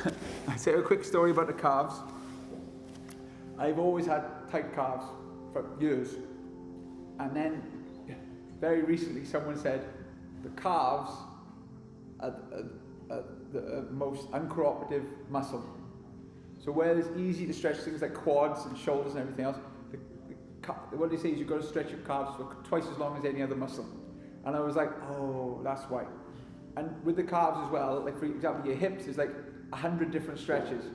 I tell you a quick story about the calves. I've always had tight calves for years, and then very recently someone said the calves are the most uncooperative muscle. So where it's easy to stretch things like quads and shoulders and everything else, what they say is you've got to stretch your calves for twice as long as any other muscle. And I was like, oh, that's why. And with the calves as well, like for example, your hips, there's like 100 different stretches.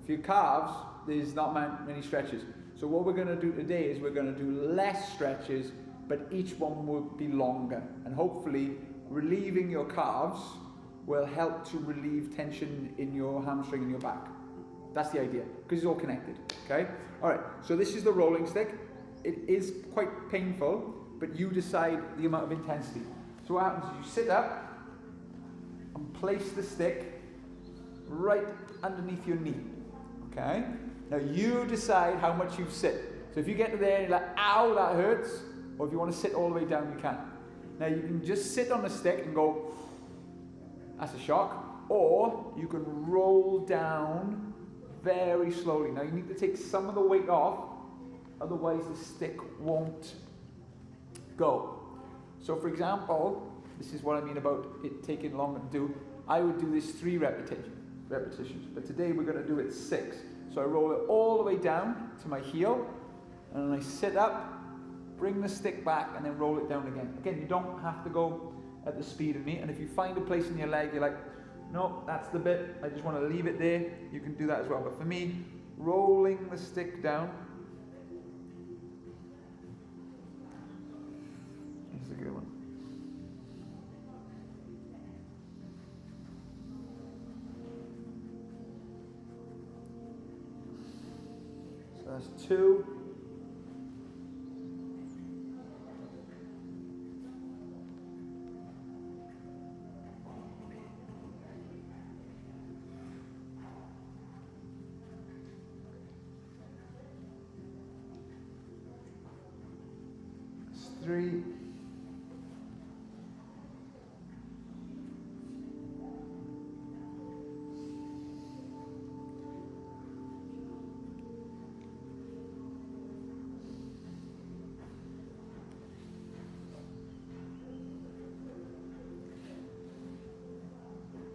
For your calves, there's not many stretches. So what we're going to do today is we're going to do less stretches, but each one will be longer. And hopefully, relieving your calves will help to relieve tension in your hamstring and your back. That's the idea, because it's all connected, okay? All right, so this is the rolling stick. It is quite painful, but you decide the amount of intensity. So what happens is you sit up and place the stick right underneath your knee, okay? Now you decide how much you sit. So if you get to there and you're like, ow, that hurts, or if you want to sit all the way down, you can. Now you can just sit on the stick and go, that's a shock, or you can roll down very slowly. Now you need to take some of the weight off, otherwise the stick won't go. So for example, this is what I mean about it taking longer to do. I would do this 3 repetitions, but today we're going to do it 6. So I roll it all the way down to my heel, and then I sit up, bring the stick back, and then roll it down again. Again, you don't have to go at the speed of me, and if you find a place in your leg, you're like, no, that's the bit, I just want to leave it there, you can do that as well. But for me, rolling the stick down, this is a good one. So that's 2. That's 3.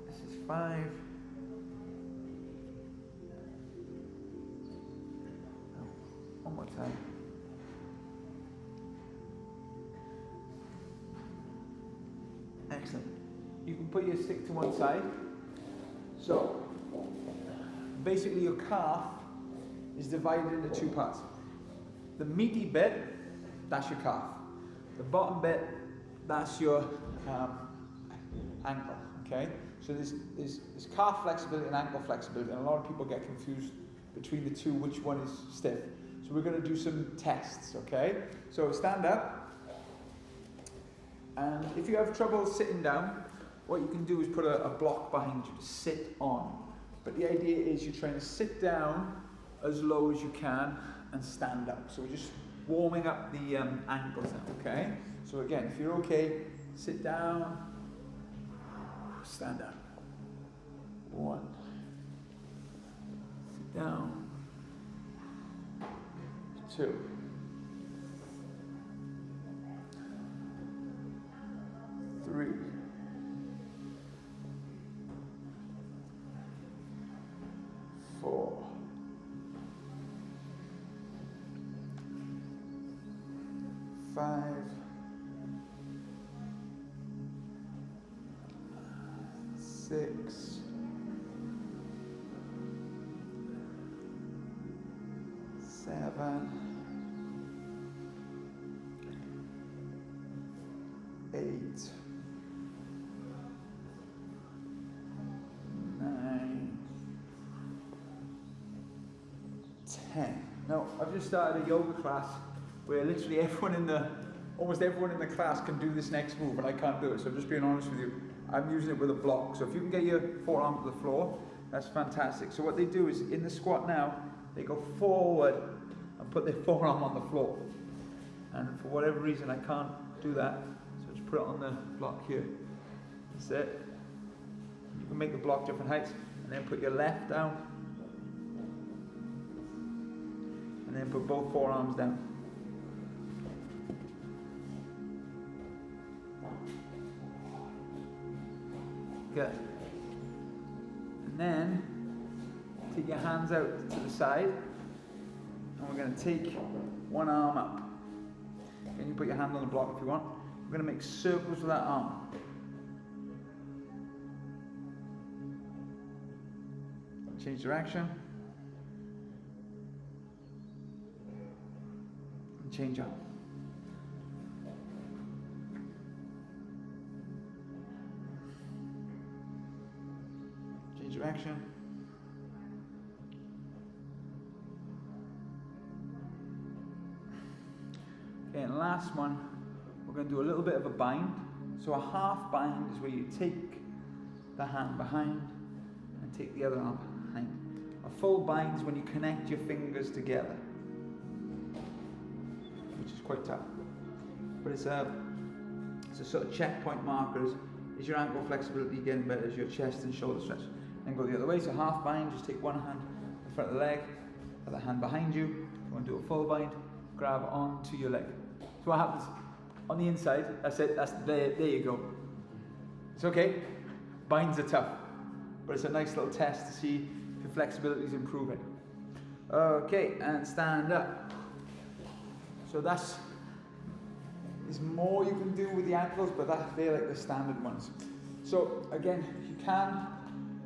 This is 5. One more time. Excellent. You can put your stick to one side. So, basically your calf is divided into 2 parts. The meaty bit, that's your calf. The bottom bit, that's your ankle, okay? So there's calf flexibility and ankle flexibility, and a lot of people get confused between the two, which one is stiff. So we're going to do some tests, okay? So stand up. And if you have trouble sitting down, what you can do is put a block behind you to sit on. But the idea is you're trying to sit down as low as you can and stand up. So we're just warming up the ankles now, okay? So again, if you're okay, sit down, stand up. 1. Sit down. 2. 3. 4. 5. 6. 7. 8. 9. 10. Now, I've just started a yoga class where literally almost everyone in the class can do this next move, and I can't do it. So I'm just being honest with you. I'm using it with a block. So if you can get your forearm to the floor, that's fantastic. So what they do is in the squat now, they go forward and put their forearm on the floor. And for whatever reason, I can't do that. So just put it on the block here. That's it. You can make the block different heights, and then put your left down, and then put both forearms down. Good. And then take your hands out to the side, and we're going to take one arm up. And you put your hand on the block if you want. We're going to make circles with that arm. Change direction. And change up. Change direction. Okay, and last one, we're going to do a little bit of a bind. So a half bind is where you take the hand behind and take the other arm behind. A full bind is when you connect your fingers together, which is quite tough. But it's a sort of checkpoint marker. Is your ankle flexibility getting better? Is your chest and shoulder stretch? Then go the other way. So half bind, just take one hand in front of the leg, other hand behind you. If you want to do a full bind, grab onto your leg. So what happens on the inside? That's it. There you go. It's okay. Binds are tough, but it's a nice little test to see if your flexibility is improving. Okay, and stand up. So there's more you can do with the ankles, but they're like the standard ones. So again, you can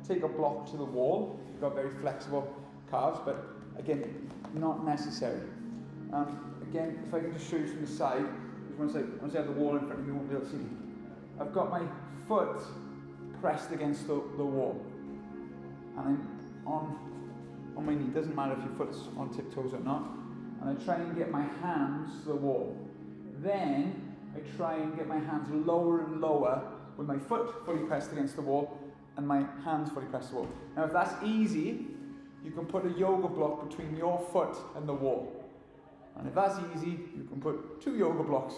take a block to the wall. You've got very flexible calves, but again, not necessary. Again, if I can just show you from the side, once I have the wall in front of me, you won't be able to see. I've got my foot pressed against the wall, and I'm on my knee. Doesn't matter if your foot's on tiptoes or not. And I try and get my hands to the wall. Then I try and get my hands lower and lower with my foot fully pressed against the wall and my hands fully pressed to the wall. Now, if that's easy, you can put a yoga block between your foot and the wall. And if that's easy, you can put 2 yoga blocks.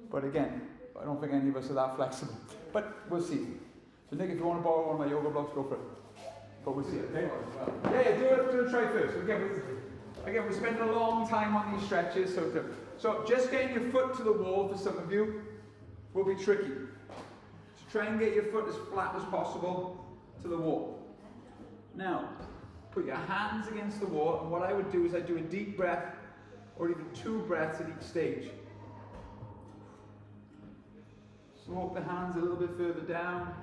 But again, I don't think any of us are that flexible. But we'll see. So Nick, if you want to borrow one of my yoga blocks, go for it. But we'll see. Okay? Yeah, do it try first. Again, we spend a long time on these stretches. So just getting your foot to the wall for some of you will be tricky. So try and get your foot as flat as possible to the wall. Now, put your hands against the wall, and what I would do is I'd do a deep breath, or even 2 breaths at each stage. So walk the hands a little bit further down.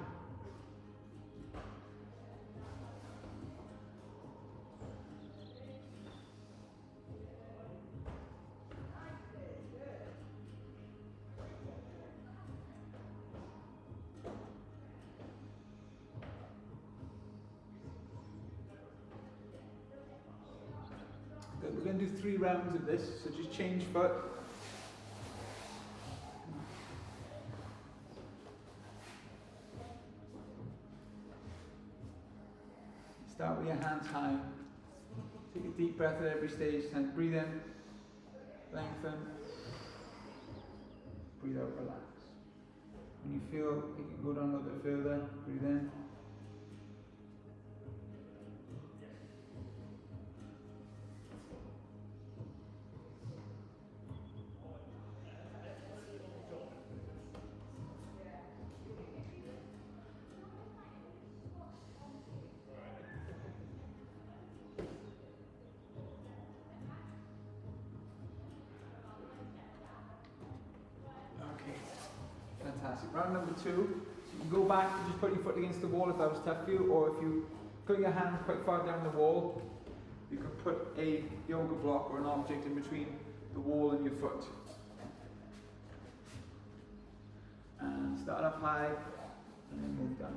Good. We're going to do 3 rounds of this, so just change foot. Start with your hands high. Take a deep breath at every stage. And breathe in, lengthen. Breathe out, relax. When you feel you can go down a little bit further, breathe in. Fantastic. Round number 2. So you can go back and just put your foot against the wall if that was tough for you, or if you put your hand quite far down the wall, you can put a yoga block or an object in between the wall and your foot. And start up high and then move down.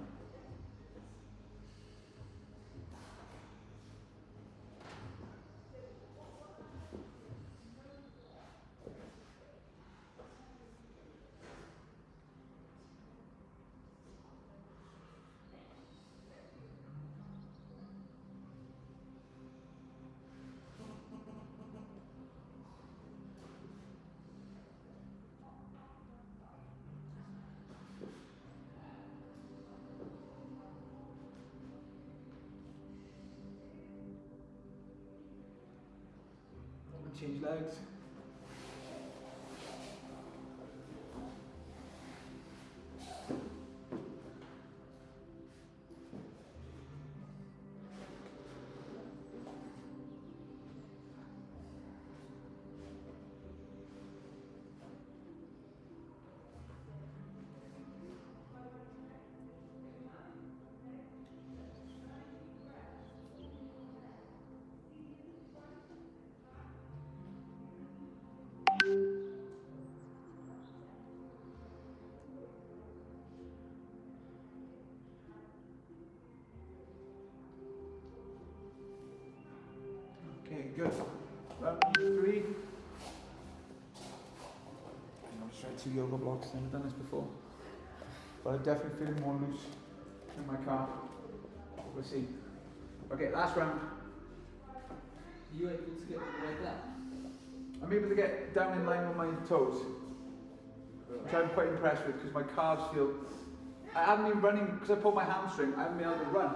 change legs. Okay, good. Round 3. I'm going to try 2 yoga blocks. I've never done this before. But I'm definitely feeling more loose in my calf. We'll see. Okay, last round. Are you able to get like that? I'm able to get down in line with my toes, which I'm quite impressed with because my calves feel. I haven't been running because I pulled my hamstring. I haven't been able to run.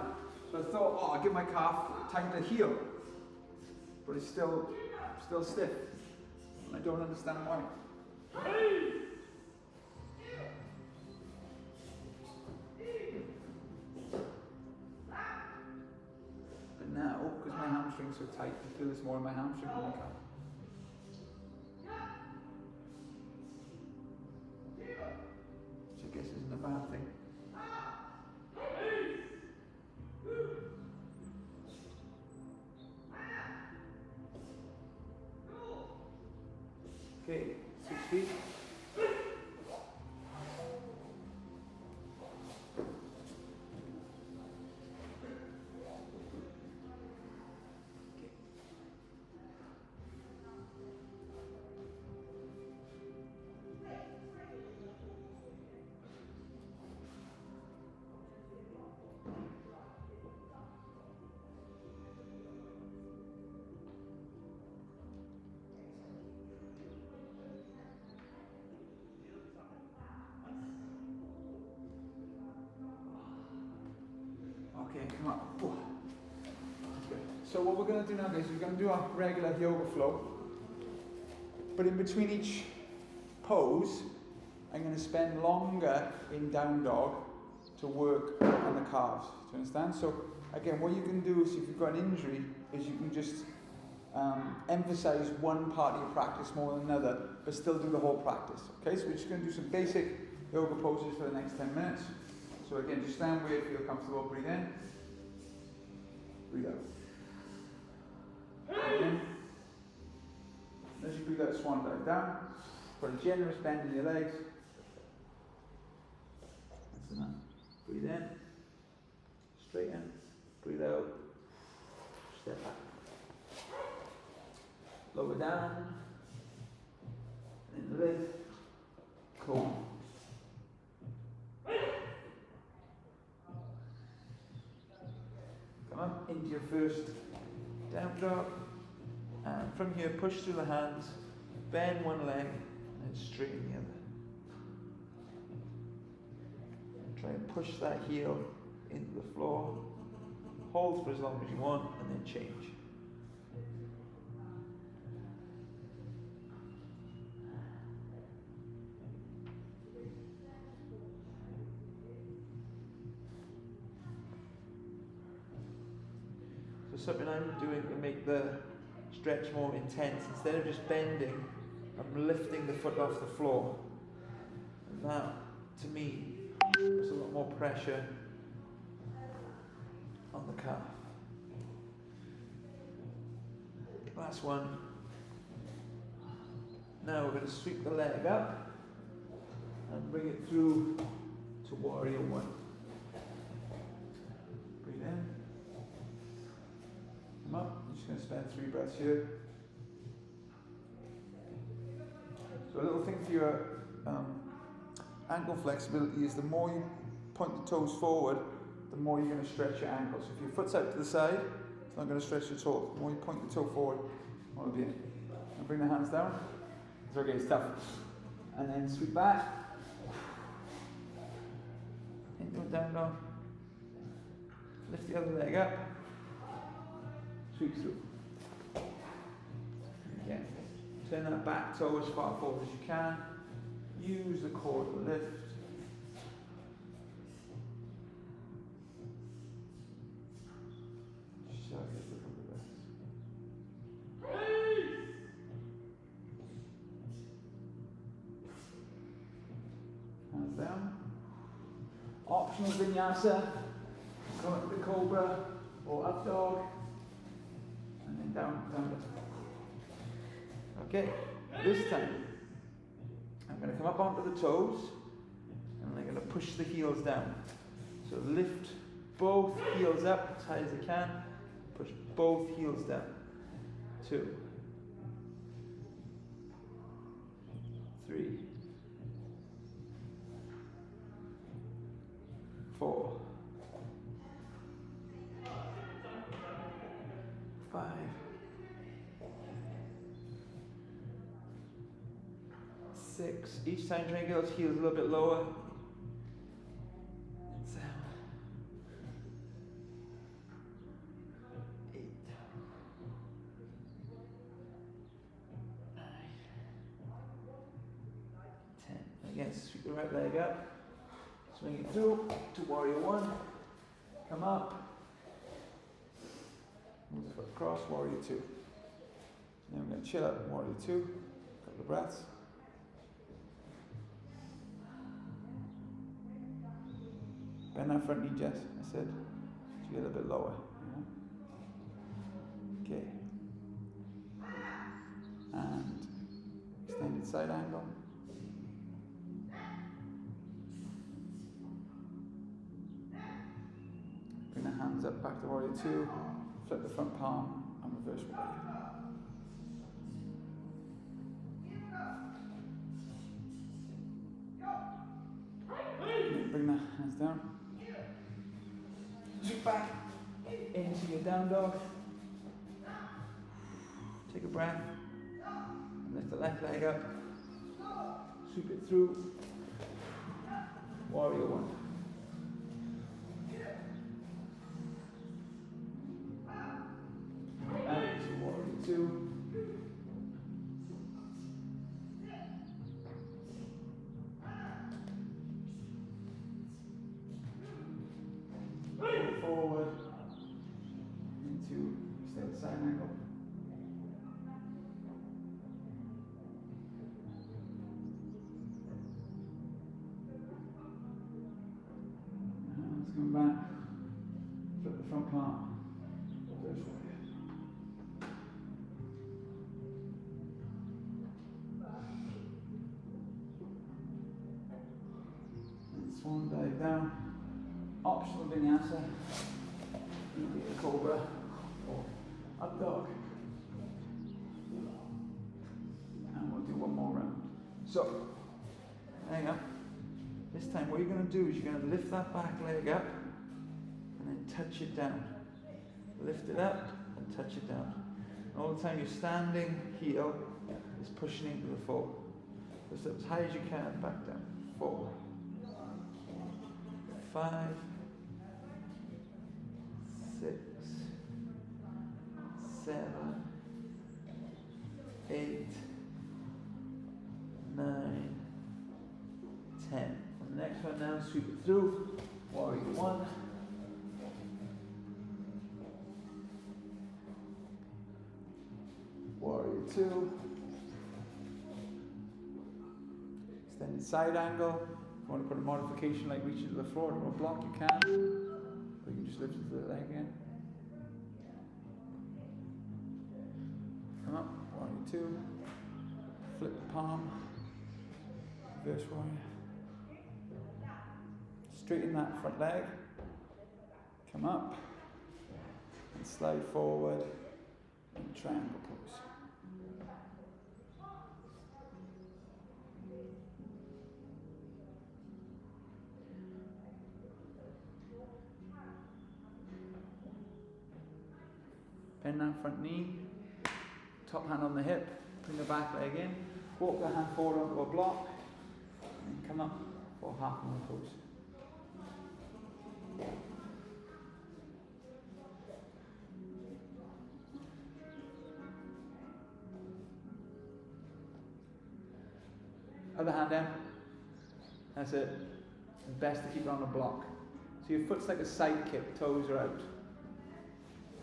So I thought, oh, I'll give my calf time to heal. But it's still stiff. And I don't understand why. But now, because my hamstring's so tight, I feel this more in my hamstring than my calf. Which I guess isn't a bad thing. Okay, 6 feet. Okay, come on. Good. So what we're going to do now, guys, is we're going to do our regular yoga flow. But in between each pose, I'm going to spend longer in down dog to work on the calves. Do you understand? So again, what you can do is, if you've got an injury, is you can just emphasize one part of your practice more than another, but still do the whole practice. Okay, so we're just going to do some basic yoga poses for the next 10 minutes. So again, just stand where you feel comfortable. Breathe in. Breathe out. Breathe in. As you breathe out, swan dive down. Put a generous bend in your legs. That's enough. Breathe in. Straighten. Breathe out. Step back. Lower down. And lift. Cool. Come up into your first down dog, and from here push through the hands, bend one leg and straighten the other. And try and push that heel into the floor, hold for as long as you want, and then change. Something I'm doing to make the stretch more intense, instead of just bending, I'm lifting the foot off the floor. And that, to me, puts a lot more pressure on the calf. Last one. Now we're going to sweep the leg up and bring it through to warrior one. Breathe in. Come up. I'm just going to spend 3 breaths here. So a little thing for your ankle flexibility is the more you point the toes forward, the more you're going to stretch your ankles. If your foot's out to the side, it's not going to stretch at all. The more you point the toe forward, the more it'll be in. And bring the hands down. It's okay, it's tough. And then sweep back. Into a down dog. Lift the other leg up. Sweep through. Again. Turn that back toe as far forward as you can. Use the core to lift. Just a couple of breaths. Hands down. Optional vinyasa. Come up to the cobra or up dog. And then down, down. Okay, this time I'm going to come up onto the toes and I'm going to push the heels down. So lift both heels up as high as I can, push both heels down. 2, 3, 4, 5, 6. Each time try and get those heels a little bit lower. 7, 8, 9, 10. Again, sweep the right leg up. Swing it through to warrior 1. Come up. Move the foot across, warrior 2. Then we're going to chill out in warrior 2. Couple of breaths. Bend that front knee, Jess. I said, to get a bit lower. Okay. And extended side angle. Bring the hands up back to warrior 2. Flip the front palm and reverse warrior. Bring the hands down. Sweep back into your down dog. Take a breath. And lift the left leg up. Sweep it through. Warrior 1. And to warrior 2. Forward into extended side angle. Let's come back. Flip the front palm. Reverse warrior. And swan dive down. Optional vinyasa, either a cobra or up dog. And we'll do one more round. So, hang on. This time what you're going to do is you're going to lift that back leg up and then touch it down. Lift it up and touch it down. And all the time you're standing, heel is pushing into the floor. Lift up as high as you can, back down. 4, 5, 6, 7, 8, 9, 10. And the next one now, sweep it through. Warrior 1. Warrior 2. Extended side angle. If you want to put a modification like reaching to the floor or a block, you can. Or you can just lift it to the leg again. Come up, warrior 2. Flip the palm. Reverse warrior. Straighten that front leg. Come up. And slide forward in triangle pose. Bend that front knee, top hand on the hip, bring the back leg in, walk the hand forward onto a block, and come up for half moon pose. Other hand down. That's it. And best to keep it on the block. So your foot's like a sidekick, toes are out.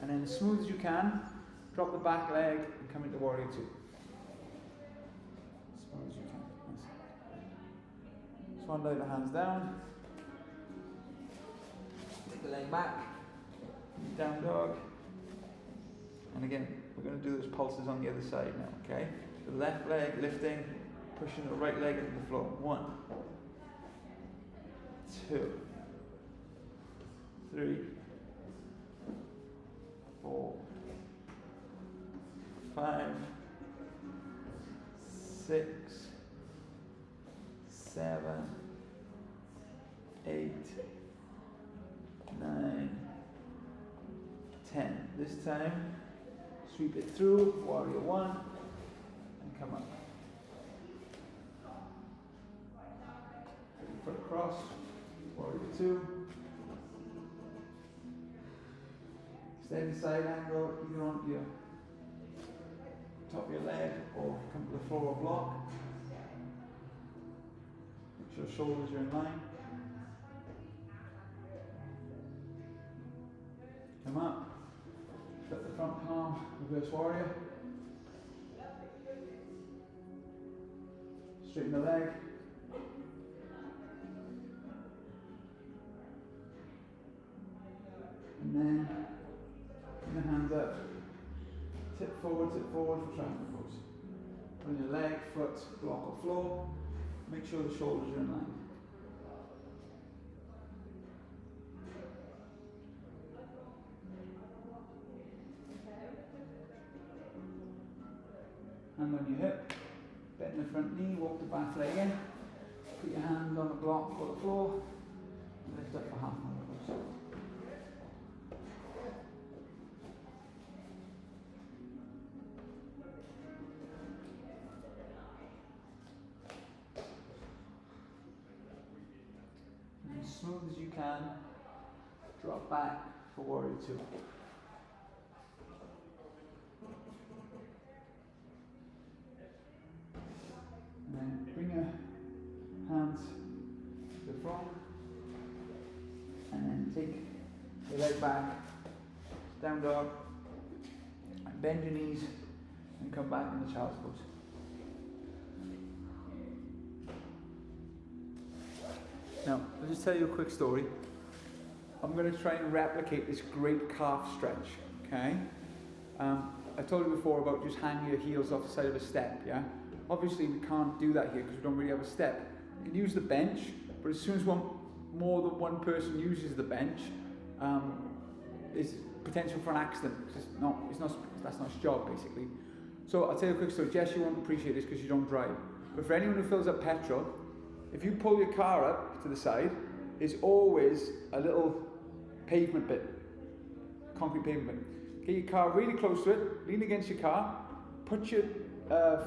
And then as smooth as you can, drop the back leg and come into warrior two. As smooth as you can. Nice. Swan dive, the hands down. Take the leg back. Down dog. And again, we're going to do those pulses on the other side now, okay? The left leg lifting, pushing the right leg into the floor. 1, 2, 3, 4, 5, 6, 7, 8, 9, 10. This time, sweep it through, warrior 1, and come up. Foot across, warrior 2. Steady side angle, either on your top of your leg or come to the floor block. Make sure shoulders are in line. Come up. Flip the front palm, reverse warrior. Straighten the leg. And then bring the hands up. Tip forward for triangle pose. Bring your leg, foot, block or floor. Make sure the shoulders are in line. Hand on your hip, bend the front knee, walk the back leg in, put your hand on the block or the floor, and lift up for half moon pose. And as smooth as you can, drop back for warrior 2. And then bring your hands to the front and then take your leg back, down dog, and bend your knees and come back into child's pose. Now, I'll just tell you a quick story. I'm going to try and replicate this great calf stretch, okay? I told you before about just hanging your heels off the side of a step, yeah? Obviously, we can't do that here because we don't really have a step. You can use the bench, but as soon as more than one person uses the bench, there's potential for an accident. That's not his job, basically. So I'll tell you a quick story. Jess, you won't appreciate this because you don't drive. But for anyone who fills up petrol, if you pull your car up to the side, there's always a little pavement bit, concrete pavement bit. Get your car really close to it, lean against your car, put your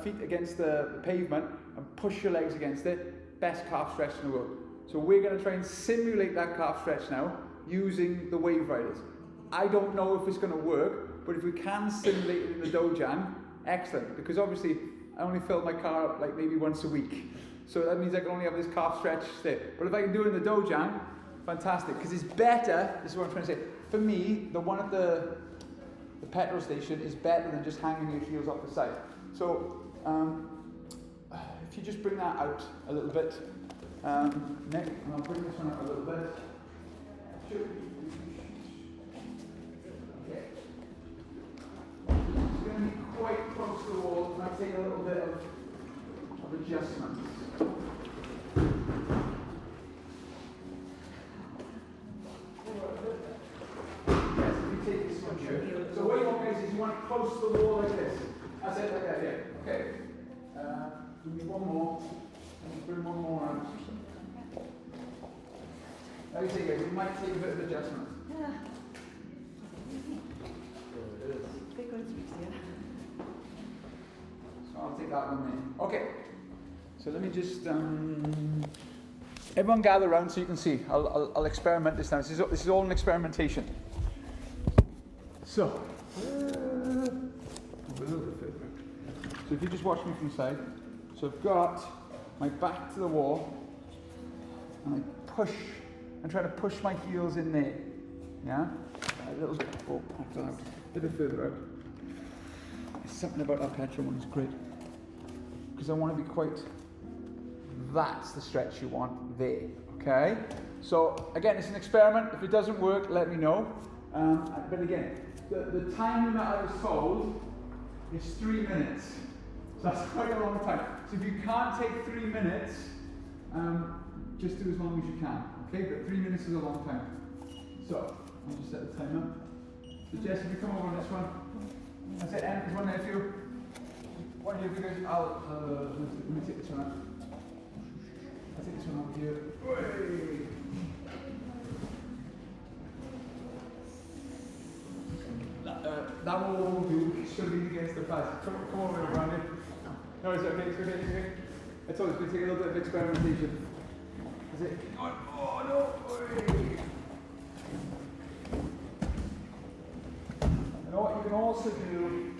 feet against the pavement and push your legs against it. Best calf stretch in the world. So we're going to try and simulate that calf stretch now using the wave riders. I don't know if it's going to work, but if we can simulate it in the Dojang, excellent, because obviously I only fill my car up like maybe once a week. So that means I can only have this calf stretch there. But if I can do it in the Dojang, fantastic, because it's better, this is what I'm trying to say, for me, the one at the petrol station is better than just hanging your heels off the side. So if you just bring that out a little bit, Nick, and I'll bring this one out a little bit. Okay. It's going to be quite close to the wall, and I'll take a little bit of adjustment. Yes, if you take this one here. So what you want is you want it close to the wall like this. That's it, like that, yeah. Okay. Give me one more. And bring one more out. Like I say, guys, it might take a bit of adjustment. Yeah. So I'll take that one there. Okay. So let me just everyone gather around so you can see. I'll experiment this time. This is all an experimentation. So if you just watch me from the side. So I've got my back to the wall, and I push. I'm trying to push my heels in there. Yeah? A little bit. Oh, after that. A bit further out. There's something about that petrol one is great. Because I want to be quite. That's the stretch you want there. Okay? So, again, it's an experiment. If it doesn't work, let me know. But again, the time limit I was told is 3 minutes. So that's quite a long time. So if you can't take 3 minutes, just do as long as you can. Okay, but 3 minutes is a long time. So I'll just set the timer. So Jess, if you come over on this one, that's it. There's one there for you. One here for you guys. Let me take this one out. I'll take this one over here. Way. That will do. Should be against the pass. Come over, Brandon. No, it's okay. It's okay. It's okay. I told you it's going to take a little bit of experimentation. Is it? Oh no! And what you can also do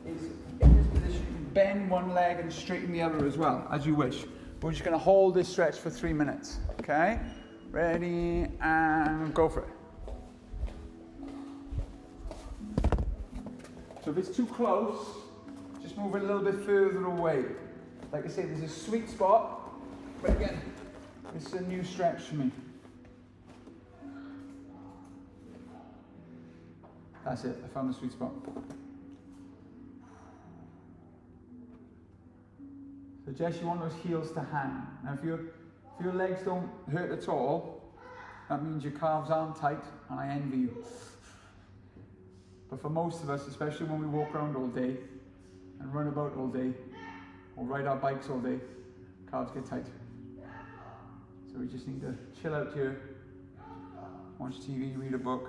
is, in this position, you can bend one leg and straighten the other as well, as you wish. But we're just going to hold this stretch for 3 minutes. Okay? Ready, and go for it. So if it's too close, just move it a little bit further away. Like I say, there's a sweet spot, but again, this is a new stretch for me. That's it, I found the sweet spot. So Jess, you want those heels to hang. Now if your legs don't hurt at all, that means your calves aren't tight, and I envy you. But for most of us, especially when we walk around all day, and run about all day, or ride our bikes all day, calves get tight. So we just need to chill out here, watch TV, read a book.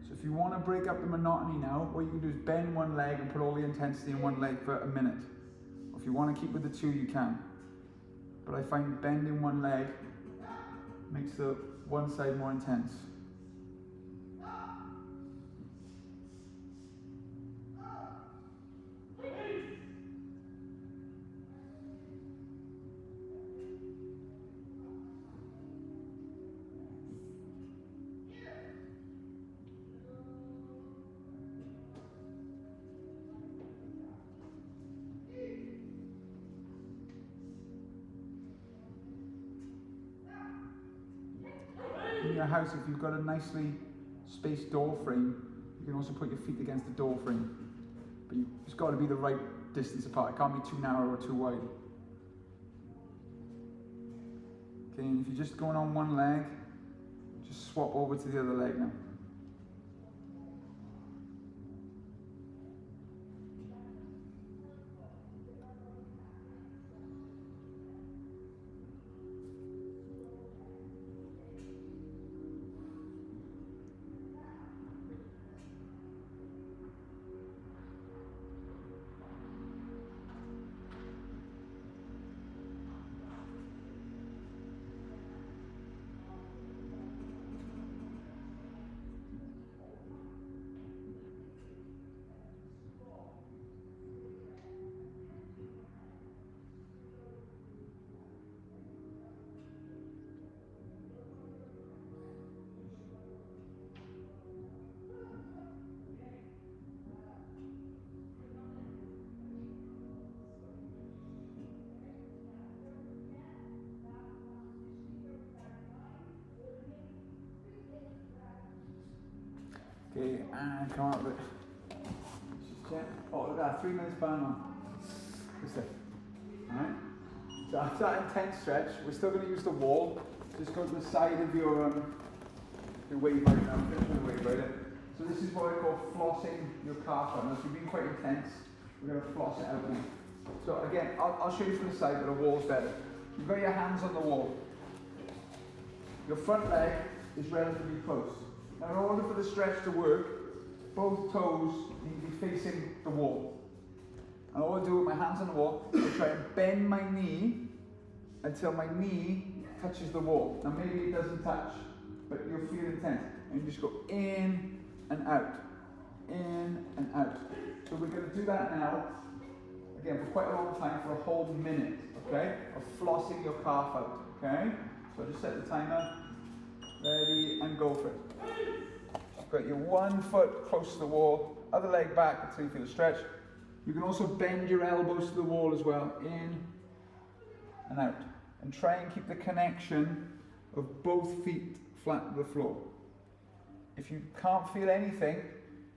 So if you want to break up the monotony now, what you can do is bend one leg and put all the intensity in one leg for a minute. Or if you want to keep with the two, you can. But I find bending one leg makes the one side more intense. In your house, if you've got a nicely spaced door frame, you can also put your feet against the door frame. But it's got to be the right distance apart. It can't be too narrow or too wide. Okay, and if you're just going on one leg, just swap over to the other leg now. Okay, and come out of it. Oh, look at that, 3 minutes burn on. Good stuff. Alright? So after that intense stretch, we're still going to use the wall. Just go to the side of your wave right now. Wave right in. So this is what I call flossing your calf up. Now, if you've been quite intense, we're going to floss it out now. So again, I'll show you from the side, but the wall's better. You've got your hands on the wall. Your front leg is relatively close. Now in order for the stretch to work, both toes need to be facing the wall. And all I do with my hands on the wall is try and bend my knee until my knee touches the wall. Now maybe it doesn't touch, but you'll feel intense. And you just go in and out. in and out. So we're going to do that now, again, for quite a long time, for a whole minute, okay, of flossing your calf out, okay? So just set the timer, ready, and go for it. You've got your one foot close to the wall, other leg back until you feel a stretch. You can also bend your elbows to the wall as well, in and out. And try and keep the connection of both feet flat to the floor. If you can't feel anything,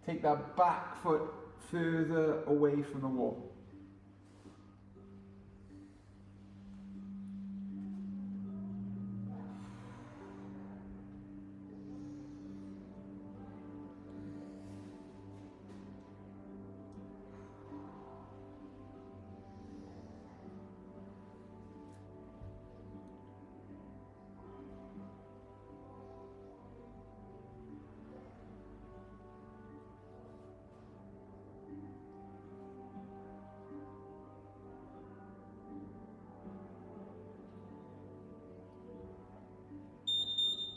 take that back foot further away from the wall.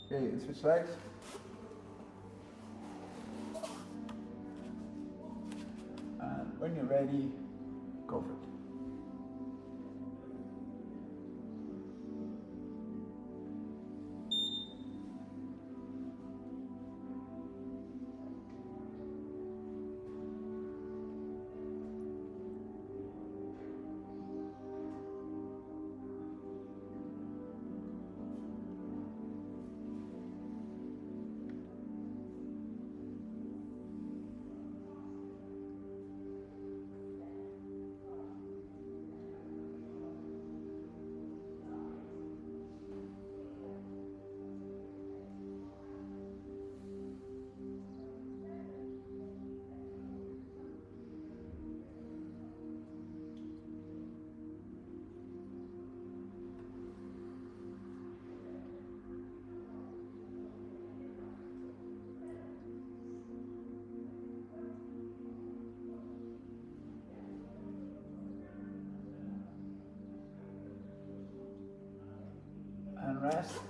Okay, you can switch legs. And when you're ready, go for it. And rest.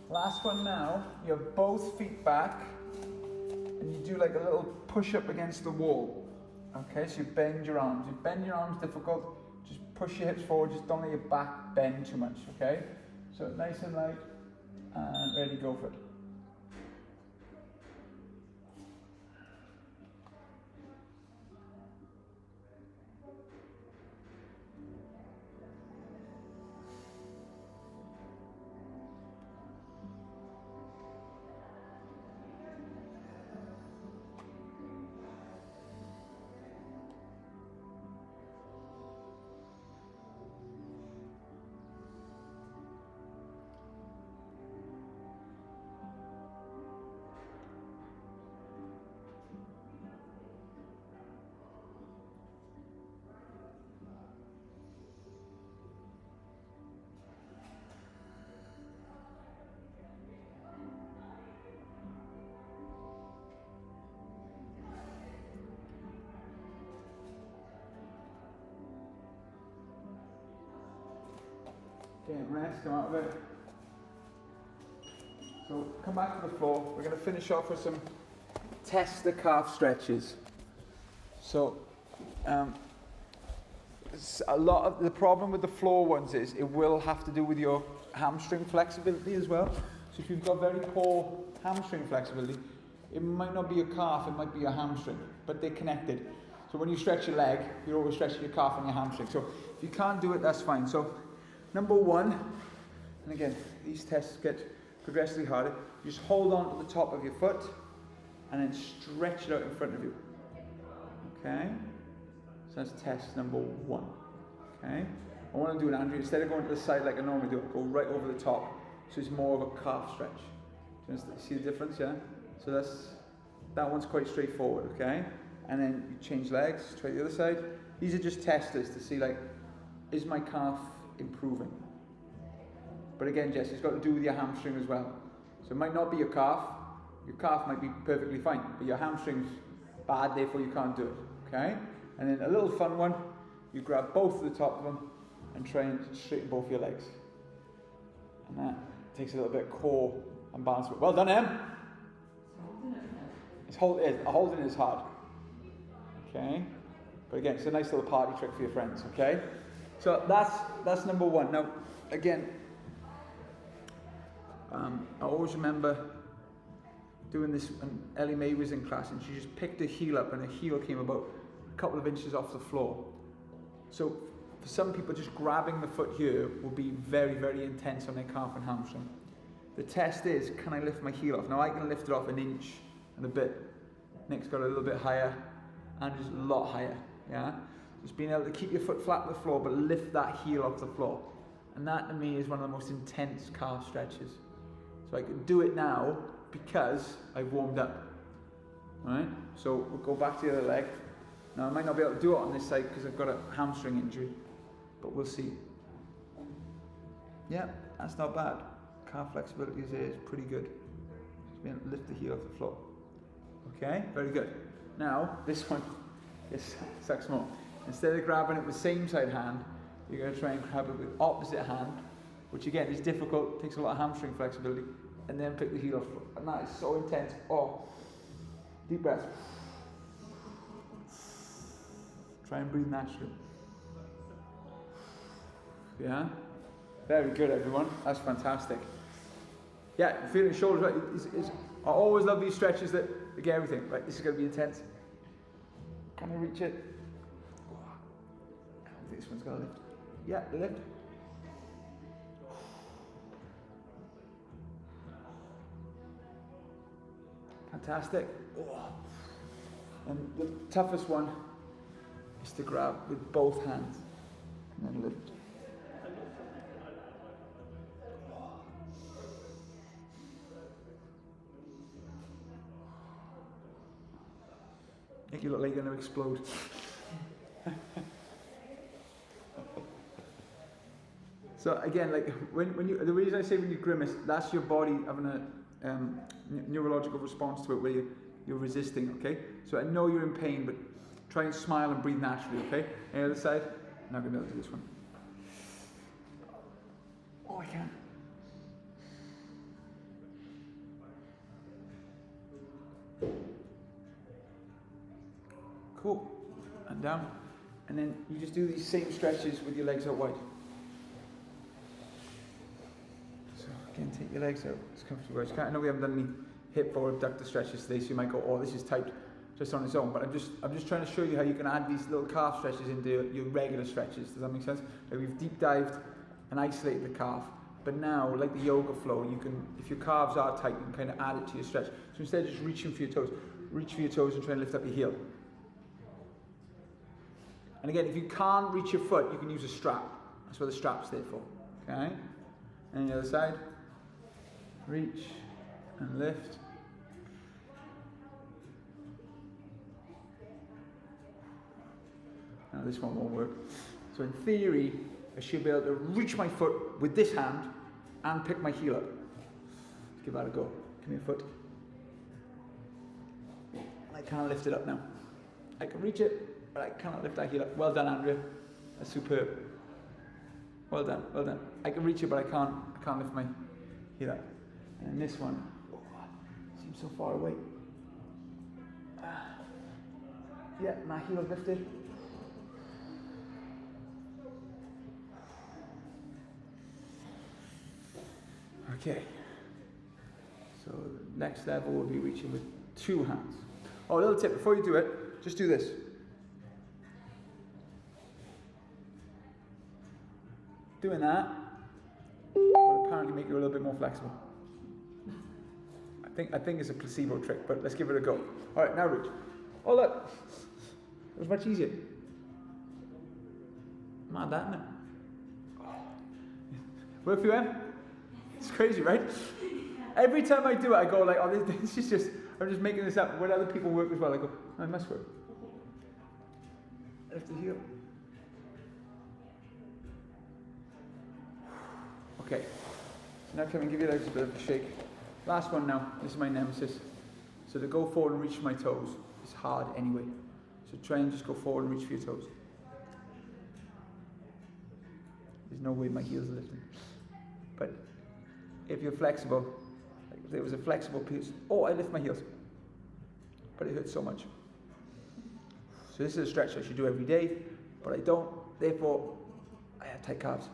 Last one now, you have both feet back and you do like a little push up against the wall. Okay, so you bend your arms. You bend your arms difficult, just push your hips forward, just don't let your back bend too much, okay? So nice and light and ready, go for it. Okay, rest, come out of it. So come back to the floor. We're going to finish off with some test the calf stretches. So a lot of the problem with the floor ones is it will have to do with your hamstring flexibility as well. So if you've got very poor hamstring flexibility, it might not be your calf, it might be your hamstring, but they're connected. So when you stretch your leg, you're always stretching your calf and your hamstring. So if you can't do it, that's fine. So number one, and again, these tests get progressively harder. You just hold on to the top of your foot and then stretch it out in front of you. Okay? So that's test number one. Okay? I want to do it, Andrew. Instead of going to the side like I normally do, go right over the top. So it's more of a calf stretch. Do you see the difference, yeah? So that one's quite straightforward, okay? And then you change legs, try the other side. These are just testers to see, like, is my calf improving? But again, Jess, it's got to do with your hamstring as well. So it might not be your calf. Your calf might be perfectly fine, but your hamstring's bad, therefore you can't do it, okay? And then a little fun one, you grab both of the top of them and try and straighten both your legs. And that takes a little bit of core and balance. Well done, Em. Holding is hard. Okay. But again, it's a nice little party trick for your friends, okay? So that's number one. Now, again, I always remember doing this when Ellie Mae was in class, and she just picked her heel up and her heel came about a couple of inches off the floor. So for some people, just grabbing the foot here will be very, very intense on their calf and hamstring. The test is, can I lift my heel off? Now I can lift it off an inch and a bit. Nick's got a little bit higher, and just a lot higher, yeah? Just being able to keep your foot flat on the floor, but lift that heel off the floor. And that to me is one of the most intense calf stretches. So I can do it now because I've warmed up. Alright, so we'll go back to the other leg. Now I might not be able to do it on this side because I've got a hamstring injury, but we'll see. Yeah, that's not bad. Calf flexibility is pretty good. Just being able to lift the heel off the floor. Okay, very good. Now, this one is sucks more. Instead of grabbing it with same side hand, you're going to try and grab it with opposite hand, which again is difficult, takes a lot of hamstring flexibility, and then pick the heel off. And that is so intense. Oh, deep breath. Try and breathe naturally. Yeah, very good, everyone. That's fantastic. Yeah, feeling shoulders right. I always love these stretches that get everything. Right, this is going to be intense. Can I reach it? I don't think this one's going to lift. Yeah, the lift. Fantastic. And the toughest one is to grab with both hands and then lift. Make you look like you're going to explode. So again, like when you, the reason I say when you grimace, that's your body having a neurological response to it where you're resisting, okay? So I know you're in pain, but try and smile and breathe naturally, okay? And the other side, I'm not going to be able to do this one. Oh, I can. Cool. And down. And then you just do these same stretches with your legs out wide. So again, take your legs out as comfortable as you can. I know we haven't done any hip or abductor stretches today, so you might go, oh, this is tight just on its own. But I'm just trying to show you how you can add these little calf stretches into your regular stretches. Does that make sense? Like we've deep dived and isolated the calf. But now, like the yoga flow, you can, if your calves are tight, you can kind of add it to your stretch. So instead of just reaching for your toes, reach for your toes and try and lift up your heel. And again, if you can't reach your foot, you can use a strap. That's what the strap's there for. Okay? And the other side. Reach and lift. Now this one won't work. So in theory, I should be able to reach my foot with this hand and pick my heel up. Let's give that a go. Give me a foot. I can't lift it up now. I can reach it, but I cannot lift that heel up. Well done, Andrea. That's superb. Well done, well done. I can reach it, but I can't lift my heel up. And this one, seems so far away. Yeah, my heel's lifted. Okay. So the next level will be reaching with two hands. Oh, a little tip, before you do it, just do this. Doing that will apparently make you a little bit more flexible. I think it's a placebo trick, but let's give it a go. All right, now reach. Oh look, it was much easier. Mad that, isn't it? Work for you, Em? It's crazy, right? Every time I do it, I go like, oh, this is just, I'm just making this up. When other people work as well, I go, oh, it must work. Lift the heel. Okay, now come and give your legs a bit of a shake. Last one now, this is my nemesis. So to go forward and reach for my toes is hard anyway. So try and just go forward and reach for your toes. There's no way my heels are lifting. But if you're flexible, like if there was a flexible piece, oh, I lift my heels. But it hurts so much. So this is a stretch I should do every day, but I don't, therefore I have tight calves.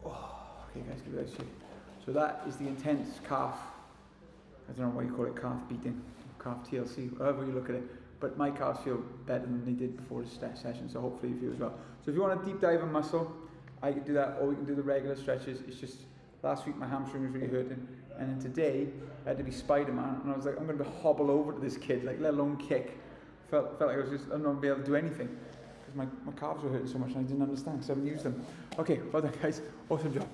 Oh, okay guys, give it a shake. So that is the intense calf, I don't know why you call it calf beating, calf TLC, however you look at it, but my calves feel better than they did before this session, so hopefully you feel as well. So if you want a deep dive on muscle, I can do that, or we can do the regular stretches. It's just, last week my hamstring was really hurting, and then today I had to be Spider-Man, and I was like, I'm going to hobble over to this kid, like let alone kick. Felt like I was just, I'm not going to be able to do anything, because my calves were hurting so much and I didn't understand, because I haven't used them. Okay, well done guys, awesome job.